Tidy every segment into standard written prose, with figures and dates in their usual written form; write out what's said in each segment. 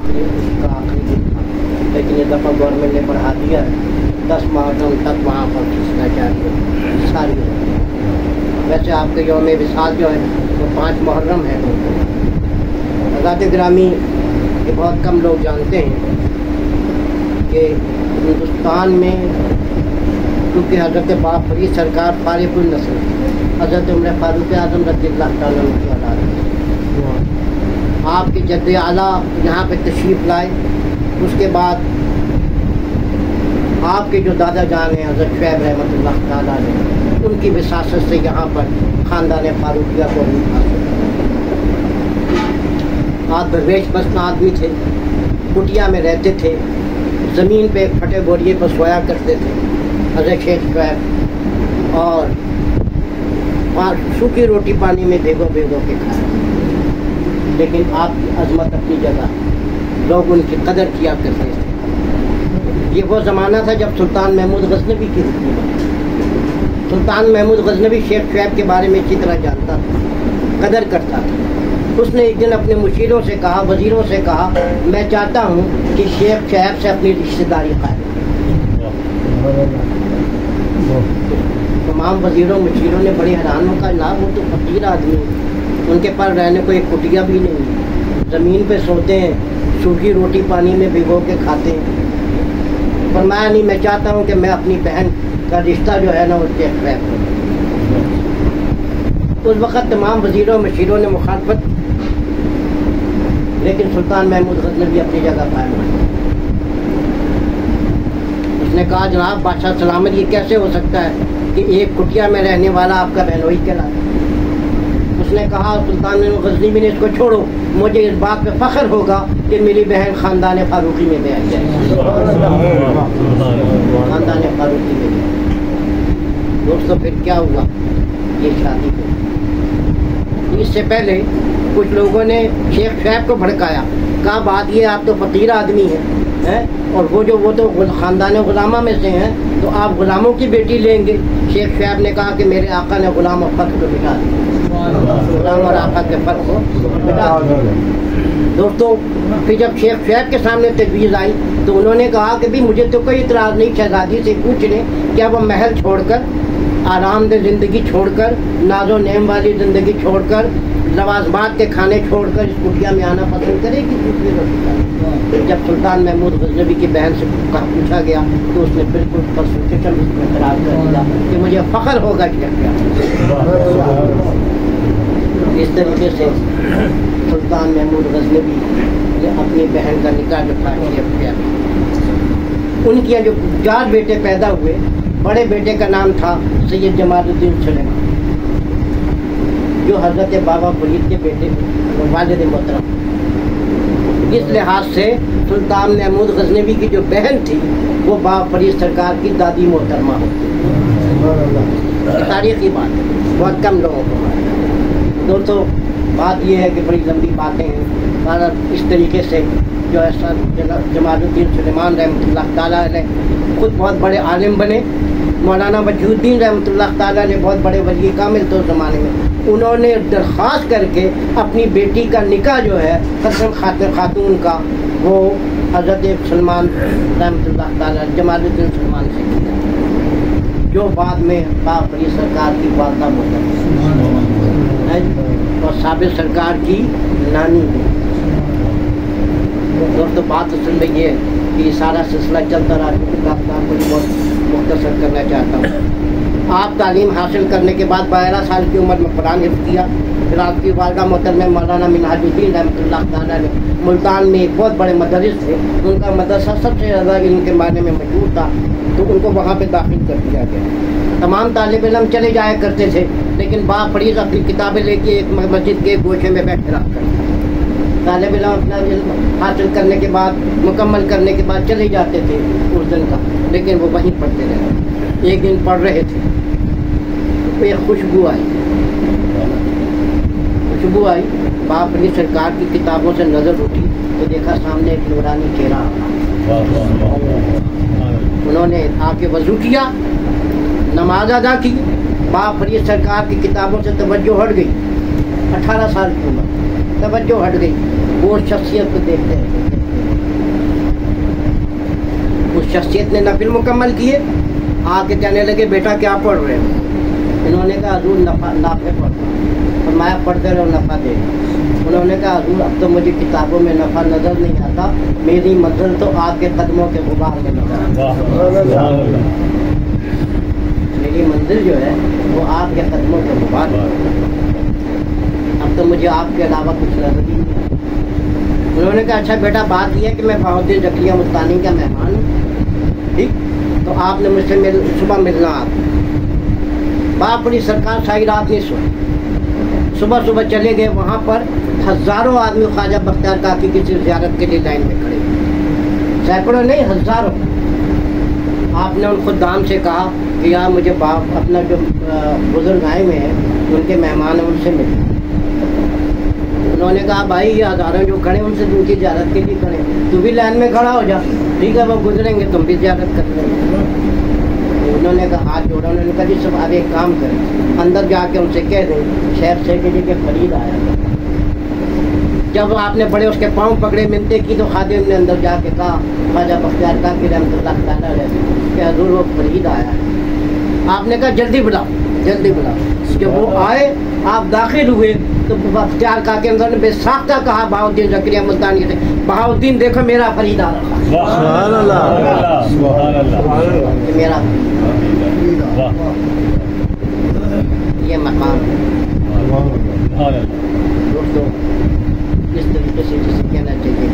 اس کا آخری دن تھا، لیکن یہ دفعہ گورنمنٹ نے بڑھا دیا ہے 10 محرم تک وہاں پر کھینچنا چاہیے ساری. ویسے آپ کے یوم وصال جو ہے وہ 5 محرم ہے. حضرات گرامی، یہ بہت کم لوگ جانتے ہیں کہ ہندوستان میں کیونکہ حضرت باب فرید سرکار فارغ النسل حضرت عمر فاروق اعظم رضی اللہ تعالیٰ عنہ کی اولاد ہے. آپ کے جد اعلیٰ یہاں پہ تشریف لائے، اس کے بعد آپ کے جو دادا جان ہیں حضرت شعیب رحمۃ اللہ تعالیٰ علیہ، ان کی وراثت سے یہاں پر خاندان فاروقیہ کو حاصل. آپ درویش بسن آدمی تھے، کٹیا میں رہتے تھے، زمین پہ پھٹے بوریے پر سویا کرتے تھے حضرت شیخ شعیب، اور سوکھی روٹی پانی میں بھیگو بھیگو کے کھایا. لیکن آپ کی عظمت اپنی جگہ، لوگ ان کی قدر کیا کرتے تھے. یہ وہ زمانہ تھا جب سلطان محمود غزنوی کی حکومت. سلطان محمود غزنوی شیخ شعیب کے بارے میں اچھی طرح جانتا تھا، قدر کرتا تھا. اس نے ایک دن اپنے مشیروں سے کہا، وزیروں سے کہا، میں چاہتا ہوں کہ شیخ شعیب سے اپنی رشتہ داری قائم. تمام وزیروں مشیروں نے بڑے حیران ہو کہا، نا وہ تو فقیر آدمی ہے، ان کے پاس رہنے کو ایک کٹیا بھی نہیں، زمین پہ سوتے ہیں، سوکھی روٹی پانی میں بھگو کے کھاتے ہیں. فرمایا نہیں، میں چاہتا ہوں کہ میں اپنی بہن کا رشتہ جو ہے نا اس سے قائم کروں. اس وقت تمام وزیروں مشیروں نے مخالفت، لیکن سلطان محمود غزنوی اپنی جگہ قائم رہا. اس نے کہا، جناب بادشاہ سلامت، یہ کیسے ہو سکتا ہے کہ ایک کٹیا میں رہنے والا آپ کا بہنوئی کہلاتا ہے. اس نے کہا، سلطان غزنوی نے اس کو چھوڑو، مجھے اس بات پہ فخر ہوگا کہ میری بہن خاندان فاروقی میں بیٹھ جائے. خاندان فاروقی میں. دوستو پھر کیا ہوا، یہ شادی ہوئی. اس سے پہلے کچھ لوگوں نے شیخ شعیب کو بھڑکایا، کہا بات یہ آپ تو فقیر آدمی ہیں اور وہ تو خاندان غلامہ میں سے ہیں، تو آپ غلاموں کی بیٹی لیں گے. شیخ شعیب نے کہا کہ میرے آقا نے غلام اور فرق کو مٹا دیا، غلام اور آقا کے فرق کو مٹا دیا. دوستو پھر جب شیخ شعیب کے سامنے تجویز آئی تو انہوں نے کہا کہ بھی مجھے تو کوئی اعتراض نہیں، شہزادی سے پوچھ لیں کیا وہ محل چھوڑ کر، آرام دہ زندگی چھوڑ کر، ناز و نعم والی زندگی چھوڑ کر، لوازمات کے کھانے چھوڑ کر اس کٹیا میں آنا پسند کرے گی. جب سلطان محمود غزنوی کی بہن سے پوچھا گیا تو اس نے بالکل پرسنٹیشن اس کو اعتراض کر دیا کہ مجھے فخر ہوگا کیا. اس طریقے سے سلطان محمود غزنوی نے اپنی بہن کا نکاح جو کیا. ان کے جو 4 بیٹے پیدا ہوئے، بڑے بیٹے کا نام تھا سید جمال الدین سلیمان، جو حضرت بابا فرید کے بیٹے والد محترم. اس لحاظ سے سلطان محمود غزنوی کی جو بہن تھی وہ بابا فرید سرکار کی دادی محترمہ ہوتی. تاریخی بات ہے، بہت کم لوگوں کو. دوستو بات یہ ہے کہ بڑی لمبی باتیں ہیں، اور اس طریقے سے جو ہے جمال الدین سلیمان رحمۃ اللہ تعالیٰ علیہ خود بہت بڑے عالم بنے. مولانا وجیہ الدین رحمۃ اللہ تعالیٰ نے بہت بڑے ولی کامل تو اس زمانے میں، انہوں نے درخواست کر کے اپنی بیٹی کا نکاح جو ہے حسن خاتون کا وہ حضرت سلمان رحمۃ اللہ تعالیٰ جمال الدین سلمان سے کیا، جو بعد میں بابا فرید سرکار کی والدہ محترمہ اور ثابت سرکار کی نانی ہے. دوستو بات اصل میں یہ ہے کہ یہ سارا سلسلہ چلتا رہا، داستان کو بہت مختصر کرنا چاہتا ہوں. آپ تعلیم حاصل کرنے کے بعد 12 سال کی عمر میں قرآن حفظ کیا. پھر آپ کی والدہ محترمہ مولانا منہاج الدین رحمۃ اللہ تعالیٰ نے ملتان میں ایک بہت بڑے مدرس تھے، ان کا مدرسہ سب سے زیادہ علم کے معنی میں مشہور تھا، تو ان کو وہاں پہ داخل کر دیا گیا. تمام طالب علم چلے جایا کرتے تھے، لیکن بابا فرید اپنی کتابیں لے کے ایک مسجد کے گوشے میں بیٹھ رہا کرتے. طالب علم اپنا علم حاصل کرنے کے بعد، مکمل کرنے کے بعد چلے جاتے تھے اس دن کا، لیکن وہ وہیں پڑھتے رہے. ایک دن پڑھ رہے تھے تو ایک خوشبو آئی. بابا فرید سرکار کی کتابوں سے نظر اٹھی تو دیکھا سامنے ایک نورانی چہرہ. انہوں نے آ کے وضو کیا، نماز ادا کی. بابا فرید سرکار کی کتابوں سے توجہ ہٹ گئی. 18 سال کی عمر، توجہ ہٹ گئی. وہ شخصیت کو دیکھتے शख्सियत ने नफिल मुकम्मल किए, आके कहने लगे बेटा क्या पढ़ रहे हो? इन्होंने कहा हजूर नाफे पढ़ता हूँ। फरमाया पढ़ते रहो, नफ़ा दे। उन्होंने कहा हजूर अब तो मुझे किताबों में नफ़ा नज़र नहीं आता, मेरी मंजिल तो आपके कदमों के गुबार में नजर आता, मेरी मंजिल जो है वो आपके कदमों के गुबार में, अब तो मुझे आपके अलावा कुछ नजर ही नहीं। उन्होंने कहा अच्छा बेटा बात यह है कि मैं बहाउद्दीन ज़करिया मुस्तानी का मेहमान हूँ, ठीक, तो आपने मुझसे सुबह मिलना। आप बाप बड़ी सरकार सारी रात नहीं सोई, सुबह सुबह चले गए। वहाँ पर हज़ारों आदमी ख्वाजा बख्तियार काकी की ज़ियारत के लिए लाइन में खड़े, सैकड़ों नहीं हज़ारों। आपने उन खुदाम से कहा कि यार मुझे बाप अपना जो बुजुर्ग आए हुए हैं उनके मेहमान हैं उनसे मिले। उन्होंने कहा भाई ये हज़ारों जो खड़े उनसे उनकी ज़ियारत के लिए खड़े, तू भी लाइन में खड़ा हो जा, ठीक है वो गुजरेंगे तुम भी ज़ियारत कर लेंगे। उन्होंने कहा हाथ जोड़ा, उन्होंने कहा जी सब आप एक काम करें, अंदर जाके उनसे कह दें शेख से कि फरीद आया। जब आपने बड़े उसके पाँव पकड़े मिन्नतें की तो खादिम ने अंदर जाके कहा ख्वाजा बख्तियार काकी रहमतुल्लाह तआला अलैह कि हजूर वो फरीद आया है। आपने कहा जल्दी बुलाओ, जल्दी बुलाओ। जब वो आए आप दाखिल हुए तो बख्तियार काकी अंदर ने बेसाख्ता कहा बहाउद्दीन ज़करिया मुल्तानी से, बहाउद्दीन देखो मेरा फरीद आ रहा है, मेरा ये मकाम दोस्तों इस तरीके से जिसे कहना चाहिए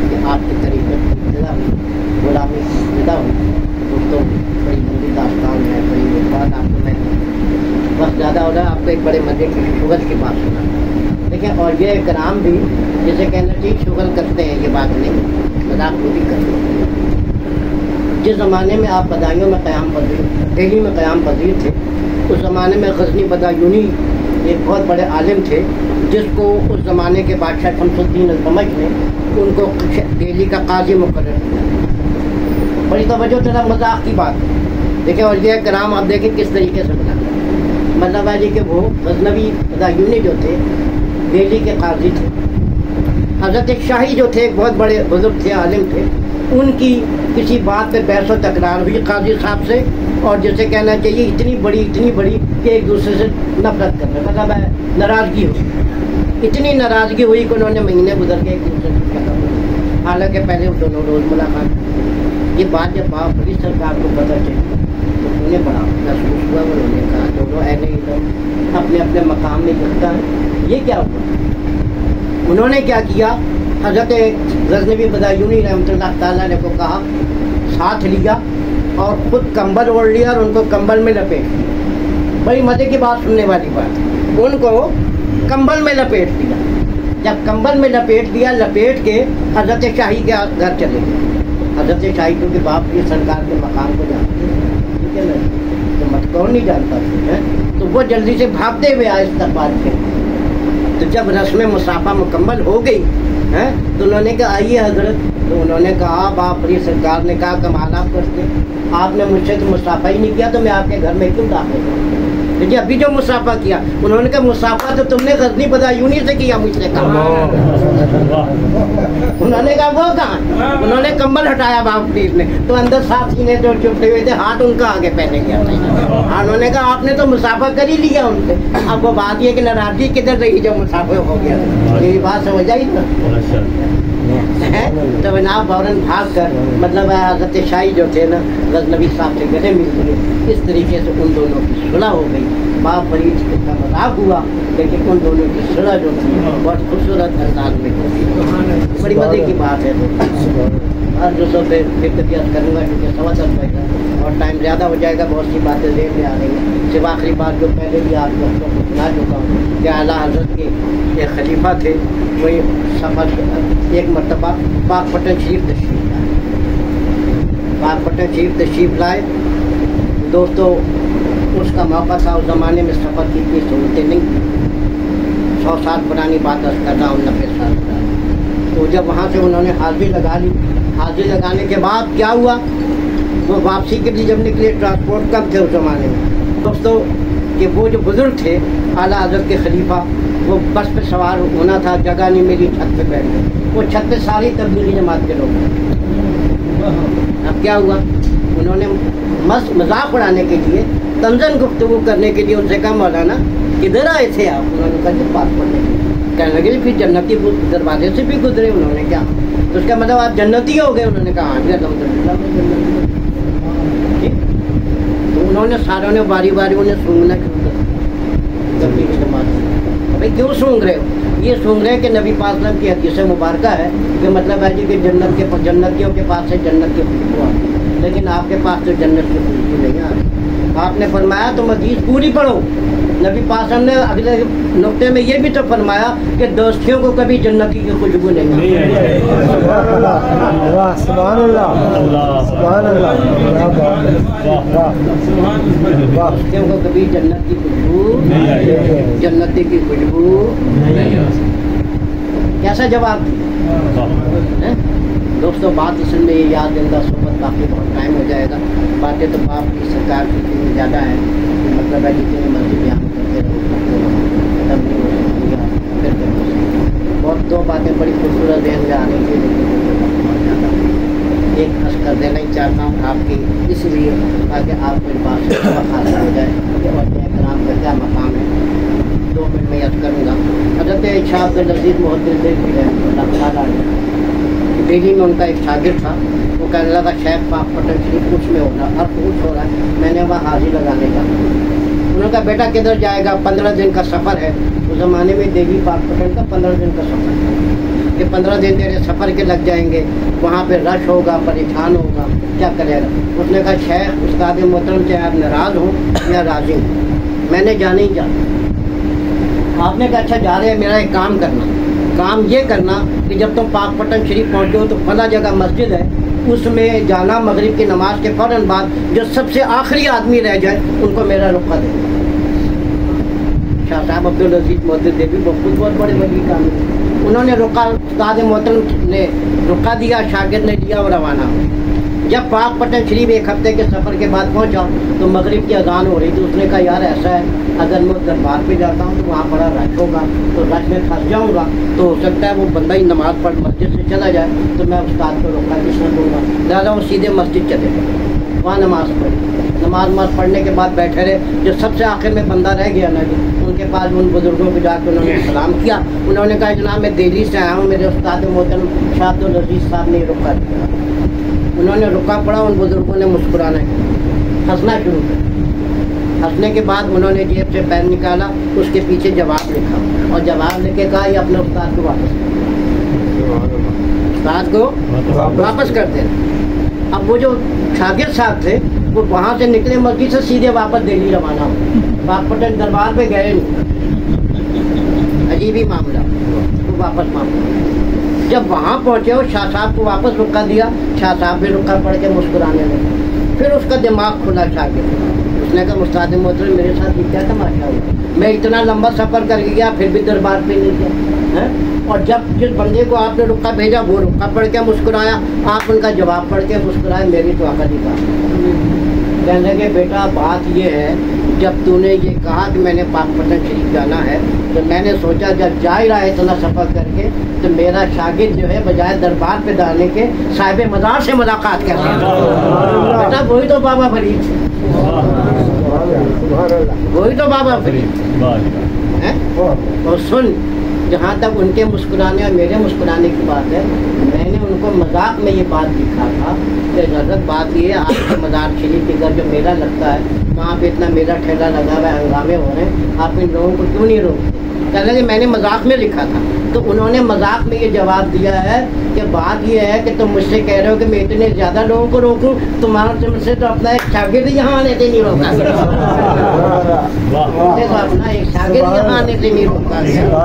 कि आपकी तरीक़त जुदा हुई, गुलामी जुदा हुई। दोस्तों बड़ी लंबी दास्तान है, बड़ी बात आपको मैं बस ज़्यादा हो रहा है, आपको एक बड़े मज़े की शुगर की बात सुना। देखिए और ये कराम भी जिसे कहना चाहिए शुगर करते हैं, ये बात नहीं, मजाक वो भी करते हैं। जिस ज़माने में आप बदायूं में क़याम पज़ीर, दिल्ली में क़याम पज़ीर थे, उस ज़माने में ग़ज़नी बदायूनी एक बहुत बड़े आलिम थे जिसको उस ज़माने के बादशाह शमसुद्दीन अल-तमश ने उनको दिल्ली का काजी मुकर्रर किया। बड़ी तवज्जो जरा मजाक की बात देखिए। और ये कराम आप देखें किस तरीके से बना, मतलब है जी कि वो गज़नवी बदायूनी जो थे दिल्ली के काजी थे। हज़रत शाही जो थे एक बहुत बड़े बुजुर्ग थे, आलिम थे, उनकी किसी बात पे बहस व तकरार हुई काजी साहब से, और जिसे कहना चाहिए इतनी बड़ी कि एक दूसरे से नफरत कर रहे, मतलब है नाराज़गी हुई, इतनी नाराज़गी हुई कि उन्होंने महीने गुजर के एक दूसरे से कहा, हालांकि पहले वो दोनों रोज़ मुलाकात। ये बात जब बड़ी सरकार को पता चली तो उन्हें बड़ा महसूस हुआ। उन्होंने कहा दोनों ऐसे ही अपने अपने मकाम में गिरफ्तार है, ये क्या हुआ? उन्होंने क्या किया, हज़रत गज़नवी बदायूनी रहमतुल्लाह तआला अलैह को कहा, साथ लिया और ख़ुद कंबल ओढ़ लिया और उनको कंबल में लपेट दिया। बड़ी मज़े की बात, सुनने वाली बात, उनको कंबल में लपेट दिया। जब कंबल में लपेट दिया, लपेट के हज़रत शाही के घर चले गए। हज़रत शाही क्योंकि बाप की सरकार के मकाम को जानते हैं, ठीक है ना, तो मत कौन नहीं जानता है, तो वो जल्दी से भागते हुए आए इस्तकबाल के। तो जब रस्म मुसाफा मुकम्मल हो गई हैं तो उन्होंने कहा आइए हजरत, तो उन्होंने कहा बाप री सरकार ने कहा कमाल आप करते, आपने मुझसे तो मुसाफा ही नहीं किया तो मैं आपके घर में क्यों दाखिल हूँ? देखिए अभी जो मुसाफा किया, उन्होंने कहा मुसाफा तो तुमने गज़नी बदायूनी से किया, मुझसे कहा। उन्होंने कहा वो कहाँ? उन्होंने कंबल हटाया बाप पीर ने, तो अंदर साथ सीने जो चुपते हुए थे, हाथ उनका आगे पहने गया। उन्होंने कहा आपने तो मुसाफा कर ही लिया उनसे, अब वो बात ये कि नाराजगी किधर रही जो मुसाफा हो गया, यही बात समझ आई ना। तो ना फौरन भाग कर, मतलब हज़रत शाही जो थे ना गज़नवी साहब से गले मिल गए। इस तरीके से उन दोनों की सुलह हो गई। बाप फरीद का मजाक हुआ, लेकिन उन दोनों की सुलह जो थी बहुत खूबसूरत अंदाज में होगी। बड़ी मज़े की बात है। हर जो सब फिक्रियत करूँगा क्योंकि सवा तक रहेगा और टाइम ज़्यादा हो जाएगा, बहुत सी बातें देर में आ रही हैं। सिर्फ आखिरी बात जो पहले भी आप लोगों को सुना चुका हूँ कि आला हज़रत के एक खलीफा थे, वही सफ़र एक मरतबा पाकपटन शरीफ तशरीफ लाए। पाकपटन शरीफ तशरीफ लाए दोस्तों, उसका मौका था। उस ज़माने में सफ़र की इतनी सहूलतें नहीं थी। 100 साल पुरानी बात कर रहा हूँ, 90 साल पुरानी। तो जब वहाँ से उन्होंने हाजिरी लगा ली, हाजिरी लगाने के बाद क्या हुआ, वो वापसी के लिए जब निकले, ट्रांसपोर्ट कम थे उस ज़माने में दोस्तों, कि वो जो बुज़ुर्ग थे आला हज़रत के खलीफा, वो बस पे सवार होना था, जगह नहीं मिली, छत पे बैठ गए। वो छत पे सारी तबलीगी जमात के लोग अब क्या हुआ, उन्होंने मजाक उड़ाने के लिए, तंजन गुफ्तगू करने के लिए उनसे कहा मौलाना किधर आए थे आप? उन्होंने कहा जब पास पढ़ने। कहने लगे फिर जन्नती दरवाजे से भी गुजरे? उन्होंने क्या, तो उसका मतलब आप जन्नती हो गए? उन्होंने कहा हाँ जी अल्हम्दुलिल्लाह मैं जन्नती। तो उन्होंने सारों ने बारी बारी उन्हें सूंघना शुरू कर दिया। भाई क्यों सूंघ रहे हो? ये सूंघ रहे हैं कि नबी पाक सल्लल्लाहु अलैहि वसल्लम की हदीस मुबारक है कि मतलब है जी कि जन्नतियों के पास से जन्नत की खुशबू आती है, लेकिन आपके पास तो जन्नत की खुशबू नहीं आ रही। आपने फरमाया तुम हदीस पूरी पढ़ो। नबी पाक ने अगले नुक्ते में ये भी तो फरमाया कि दोस्तियों को कभी जन्नती की खुशबू नहीं आती। दोस्तियों को कभी जन्नत की खुशबू, जन्नती की खुशबू नहीं आती। कैसा जवाब है दोस्तों? बात असल में ये याद दिंदा सोबत बाकी बहुत टाइम हो जाएगा। बातें तो बाप की सरकार की इतनी ज़्यादा है कि मतलब है जितनी मर्जी यहाँ करते रहो खत्म नहीं हो सकती, करते रहो। बहुत दो बातें बड़ी खूबसूरत जहन में आने की, लेकिन बहुत ज़्यादा एक हंस कर देना ही चाहता हूँ आपकी, इसलिए ताकि आपको इस बात से हासिल हो जाए और कराम का क्या मकाम है। 2 मिनट में याद करूँगा। हज़रत शाह अब्दुल अज़ीज़ मोहद्दिस है दिल्ली में, उनका एक शागिर्द था। वो कहने लगा शेख पाक पटन शरीफ कुछ में हो रहा और कुछ हो रहा है, मैंने वहाँ हाजिर लगाने का। उन्होंने कहा बेटा किधर जाएगा? 15 दिन का सफ़र है। उस ज़माने में देवी पाक पटन का 15 दिन का सफ़र था कि 15 दिन तेरे सफ़र के लग जाएंगे, वहाँ पे रश होगा, परेशान होगा, क्या करेगा? उसने कहा शेख उस्ताद मोहतरम चाहे आप नाराज़ हों या राज़ी हों, मैंने जाना ही जाना। आपने कहा अच्छा जा रहे हैं, मेरा एक काम करना, काम ये करना कि जब तुम पाक पटन शरीफ पहुँचो तो फला जगह मस्जिद है, उसमें जाना, मगरिब की नमाज के फ़ौरन बाद जो सबसे आखिरी आदमी रह जाए उनको मेरा रुखा दे। शाह साहब अब्दुल अज़ीज़ मोहद्दिस देवी बहुत बड़े वली काम है। उन्होंने रुका, उस्ताद मोहतरम ने रुका दिया, शागिर्द ने लिया और रवाना। जब पाक पटन शरीफ 1 हफ्ते के सफ़र के बाद पहुंचा तो मगरिब की अजान हो रही थी। उसने कहा यार ऐसा है, अगर मैं दरबार पे जाता हूँ तो वहाँ बड़ा रश होगा, तो रश में फंस जाऊँगा, तो हो सकता है वो बंदा ही नमाज़ पढ़ मस्जिद से चला जाए, तो मैं उस्ताद को रोका किस तरह दूँगा। लिहाजा वो सीधे मस्जिद चले गए, वहाँ नमाज़ पढ़ी। नमाज पढ़ने के बाद बैठे रहे। जो सबसे आखिर में बंदा रह गया ना जी, उनके पास उन बुज़ुर्गों को जाकर उन्होंने सलाम किया। उन्होंने कहा जनाब मैं दिल्ली से आया हूँ, मेरे उस्ताद मोहतरम शाह अब्दुल अज़ीज़ साहब ने रुका दिया। उन्होंने रुका पड़ा, उन बुज़ुर्गों ने मुस्कुराना हंसना शुरू किया। हंसने के बाद उन्होंने जेब से पेन निकाला, उसके पीछे जवाब लिखा और जवाब लिख के कहा ये अपने उस्ताद को वापस उस्ताद को वापस कर देना। अब वो जो शागिर्द साहब थे वो वहाँ से निकले मस्जिद से सीधे वापस दिल्ली रवाना हो, पाकपटन दरबार पे गए नहीं। अजीब ही मामला, वो वापस मामला। जब वहाँ पहुँचे वो शाह साहब को वापस रुका दिया, शाह साहब भी रुका पड़ के मुस्कुराने लगे। फिर उसका दिमाग खुला शागिर्द, उसने कहा उस्ताद मोहतरम मेरे साथ ये क्या तमाशा हुआ, मैं इतना लंबा सफ़र कर गया फिर भी दरबार पे नहीं गया है। और जब जिस बंदे को आपने रुका भेजा वो रुका पढ़ के मुस्कुराया, आप उनका जवाब पढ़ के मुस्कुराए, मेरी तो आका नहीं बात। कहने लगे बेटा बात ये है, जब तूने ये कहा कि मैंने पाकपटन शरीफ जाना है तो मैंने सोचा जब जा ही रहा है इतना सफ़र करके तो मेरा शागिर्द जो है बजाय दरबार पे जाने के साहिब मज़ार से मुलाकात कर बेटा वही तो बाबा फरीद, वही तो बाबा फरीद है। और सुन, जहाँ तक उनके मुस्कुराने और मेरे मुस्कुराने की बात है, मैंने उनको मजाक में ये बात लिखा था कि गलत बात ये है आपके मज़ार शरीफ के घर जो मेला लगता है वहाँ पे इतना मेला ठेला लगा हुआ है, हंगामे हो रहे हैं, आप इन लोगों को क्यों नहीं रोकते? कहने लगे मैंने मजाक में लिखा था। तो उन्होंने मजाक में ये जवाब दिया है कि बात ये है कि तुम मुझसे कह रहे हो कि मैं इतने ज़्यादा लोगों को रोकूं, तुम्हारा तुमसे तो अपना एक शागिर्द यहाँ आने से नहीं रोका, तो अपना एक शागिर्द यहाँ आने से नहीं रोका।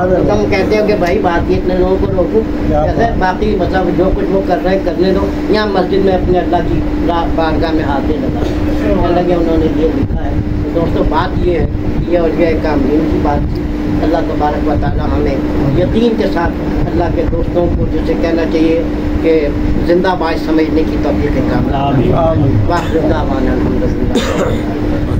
तो तुम कहते हो कि भाई बात ये इतने लोगों को रोकूं, कहते बाकी मतलब जो कुछ वो कर रहे हैं करने दो, यहाँ मस्जिद में अपने अल्लाह की बारगाह में हाथ लगा। कहने लगे उन्होंने ये लिखा है। तो दोस्तों बात ये है, ये और ये कामयाबी की बात थी। अल्लाह तबारक व तआला हमें यकीन के साथ अल्लाह के दोस्तों को जैसे कहना चाहिए कि जिंदाबाद समझने की तौफीक कामयाब। वाह जिंदाबाद अल्हम्दुलिल्लाह।